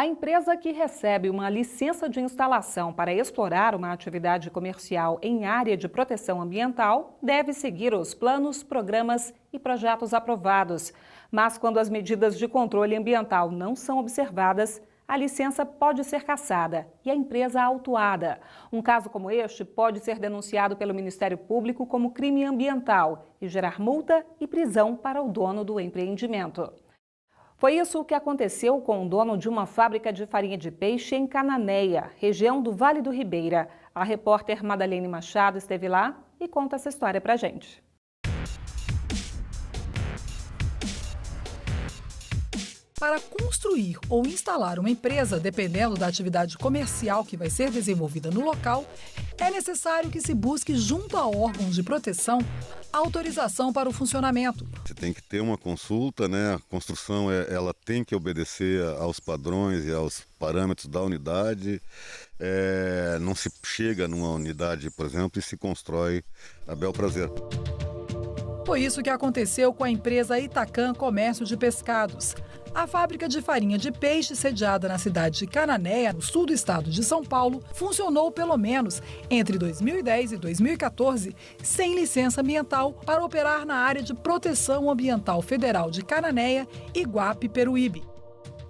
A empresa que recebe uma licença de instalação para explorar uma atividade comercial em área de proteção ambiental deve seguir os planos, programas e projetos aprovados. Mas quando as medidas de controle ambiental não são observadas, a licença pode ser cassada e a empresa autuada. Um caso como este pode ser denunciado pelo Ministério Público como crime ambiental e gerar multa e prisão para o dono do empreendimento. Foi isso que aconteceu com o dono de uma fábrica de farinha de peixe em Cananéia, região do Vale do Ribeira. A repórter Madalene Machado esteve lá e conta essa história pra gente. Para construir ou instalar uma empresa, dependendo da atividade comercial que vai ser desenvolvida no local, é necessário que se busque junto a órgãos de proteção a autorização para o funcionamento. Você tem que ter uma consulta, né? A construção ela tem que obedecer aos padrões e aos parâmetros da unidade. Não se chega numa unidade, por exemplo, e se constrói a bel prazer. Foi isso que aconteceu com a empresa Itacam Comércio de Pescados. A fábrica de farinha de peixe, sediada na cidade de Cananéia, no sul do estado de São Paulo, funcionou pelo menos entre 2010 e 2014 sem licença ambiental para operar na área de proteção ambiental federal de Cananéia e Guape-Peruíbe.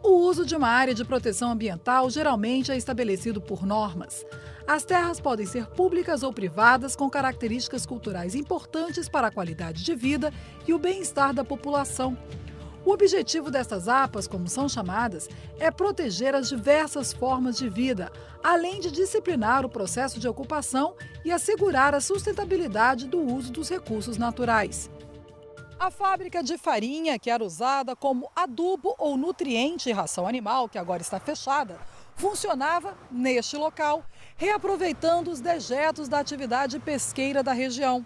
O uso de uma área de proteção ambiental geralmente é estabelecido por normas. As terras podem ser públicas ou privadas com características culturais importantes para a qualidade de vida e o bem-estar da população. O objetivo dessas APAs, como são chamadas, é proteger as diversas formas de vida, além de disciplinar o processo de ocupação e assegurar a sustentabilidade do uso dos recursos naturais. A fábrica de farinha, que era usada como adubo ou nutriente em ração animal, que agora está fechada, funcionava neste local, reaproveitando os dejetos da atividade pesqueira da região.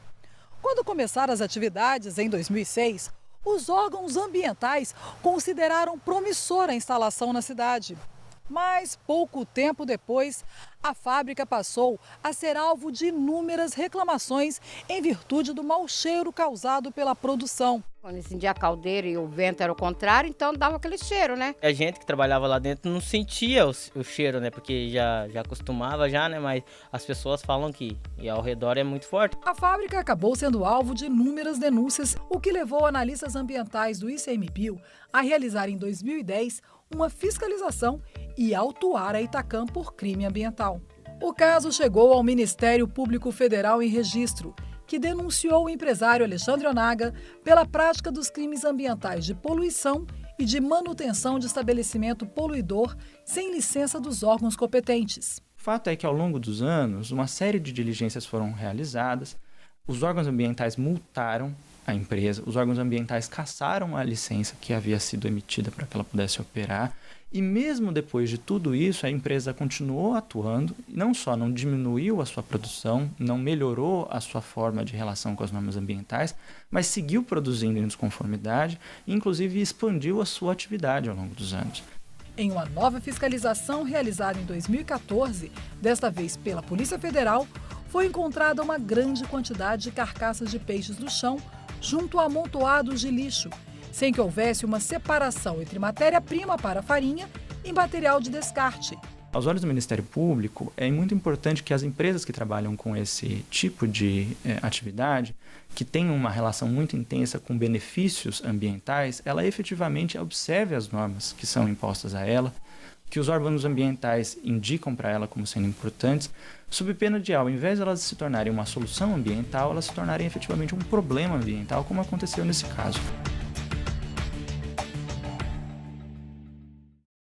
Quando começaram as atividades, em 2006, os órgãos ambientais consideraram promissora a instalação na cidade. Mas, pouco tempo depois, a fábrica passou a ser alvo de inúmeras reclamações em virtude do mau cheiro causado pela produção. Quando acendia a caldeira e o vento era o contrário, então dava aquele cheiro, né? A gente que trabalhava lá dentro não sentia o cheiro, né? Porque já acostumava já, né? Mas as pessoas falam que ao redor é muito forte. A fábrica acabou sendo alvo de inúmeras denúncias, o que levou analistas ambientais do ICMBio a realizar em 2010 uma fiscalização e autuar a Itacam por crime ambiental. O caso chegou ao Ministério Público Federal em registro, que denunciou o empresário Alexandre Onaga pela prática dos crimes ambientais de poluição e de manutenção de estabelecimento poluidor sem licença dos órgãos competentes. O fato é que, ao longo dos anos, uma série de diligências foram realizadas, os órgãos ambientais multaram a empresa, os órgãos ambientais cassaram a licença que havia sido emitida para que ela pudesse operar, e mesmo depois de tudo isso, a empresa continuou atuando, e não só não diminuiu a sua produção, não melhorou a sua forma de relação com as normas ambientais, mas seguiu produzindo em desconformidade e, inclusive, expandiu a sua atividade ao longo dos anos. Em uma nova fiscalização realizada em 2014, desta vez pela Polícia Federal, foi encontrada uma grande quantidade de carcaças de peixes no chão, junto a amontoados de lixo, sem que houvesse uma separação entre matéria-prima para a farinha e material de descarte. Aos olhos do Ministério Público, é muito importante que as empresas que trabalham com esse tipo de atividade, que têm uma relação muito intensa com benefícios ambientais, ela efetivamente observe as normas que são impostas a ela, que os órgãos ambientais indicam para ela como sendo importantes, sob pena de, ao invés de elas se tornarem uma solução ambiental, elas se tornarem efetivamente um problema ambiental, como aconteceu nesse caso.